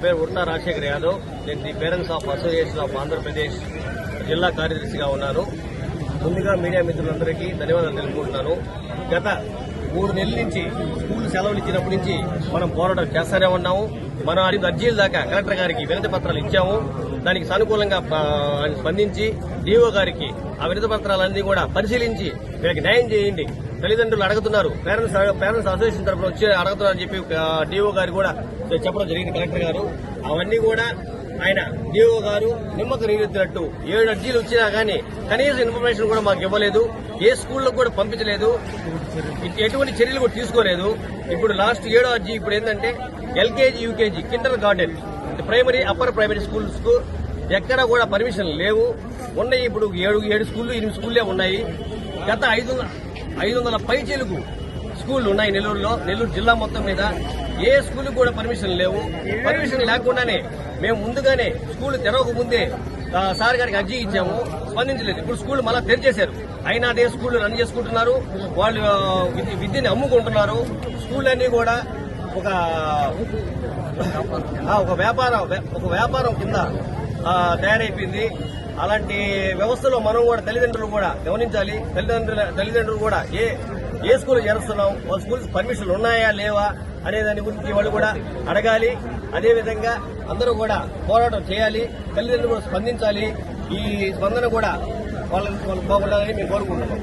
పేరు ఉర్తా రాజశేఖర్ యాదవ్. నేను the parents of association of Andhra Pradesh జిల్లా కార్యదర్శిగా ఉన్నాను. ముందుగా మీడియా మిత్రులందరికీ ధన్యవాదాలు తెలుపుకుంటున్నాను. గత 3 నెలల నుంచి స్కూల్ సెలవులు ఇచ్చినప్పటి నుంచి మనం పోరాటం చేస్తూనే ఉన్నాము. మనం అర్జీల దాకా కలెక్టర్ గారికి వినతి పత్రాలు ఇచ్చాము. దానికి సానుకూలంగా స్పందించి డీఓ గారికి ఆ వినతి పత్రాలన్నీ కూడా పరిశీలించి వీళ్ళకి న్యాయం చేయండి, తల్లిదండ్రులు అడుగుతున్నారు, పేరెంట్స్ అసోసియేషన్ తరఫున వచ్చి అడుగుతున్నారని చెప్పి డీఓ గారు కూడా చెప్పడం జరిగింది. కలెక్టర్ గారు అవన్నీ కూడా ఆయన డీఓ గారు నిమ్మకు నీరెత్తినట్టు 7 అర్జీలు వచ్చినా గానీ కనీసం ఇన్ఫర్మేషన్ కూడా మాకు ఇవ్వలేదు. ఏ స్కూల్లో కూడా పంపించలేదు, ఎటువంటి చర్యలు కూడా తీసుకోలేదు. ఇప్పుడు లాస్ట్ 7వ అర్జీ ఇప్పుడు ఏంటంటే LKG, UKG, Kinder garden, primary, upper primary schools కు ఎక్కడా కూడా పర్మిషన్ లేవు. ఉన్నాయి ఇప్పుడు 7 స్కూళ్లు, 8 స్కూళ్లే ఉన్నాయి. గత 500 పైచీలకు స్కూళ్లు ఉన్నాయి నెల్లూరు జిల్లా మొత్తం మీద. ఏ స్కూల్ కూడా పర్మిషన్ లేవు. పర్మిషన్ లేకుండానే మేము ముందుగానే స్కూల్ తెరవక ముందే సార్ గారికి అర్జీ ఇచ్చాము, స్పందించలేదు. ఇప్పుడు స్కూల్ మళ్ళా తెరిచేశారు. అయినా అదే స్కూల్ రన్ చేసుకుంటున్నారు. వాళ్ళు విద్యని అమ్ముకుంటున్నారు. స్కూల్ అన్ని కూడా ఒక వ్యాపారం కింద తయారైపోయింది. అలాంటి వ్యవస్థలో మనం కూడా తల్లిదండ్రులు కూడా గమనించాలి. తల్లిదండ్రులు కూడా ఏ స్కూల్ చేరుస్తున్నాం, వాళ్ళ స్కూల్స్ పర్మిషన్లు ఉన్నాయా లేవా అనే దాని గురించి వాళ్ళు కూడా అడగాలి. అదేవిధంగా అందరూ కూడా పోరాటం చేయాలి. తల్లిదండ్రులు కూడా స్పందించాలి. ఈ స్పందన కూడా వాళ్ళకి బాగుండాలని మేము కోరుకుంటున్నాం.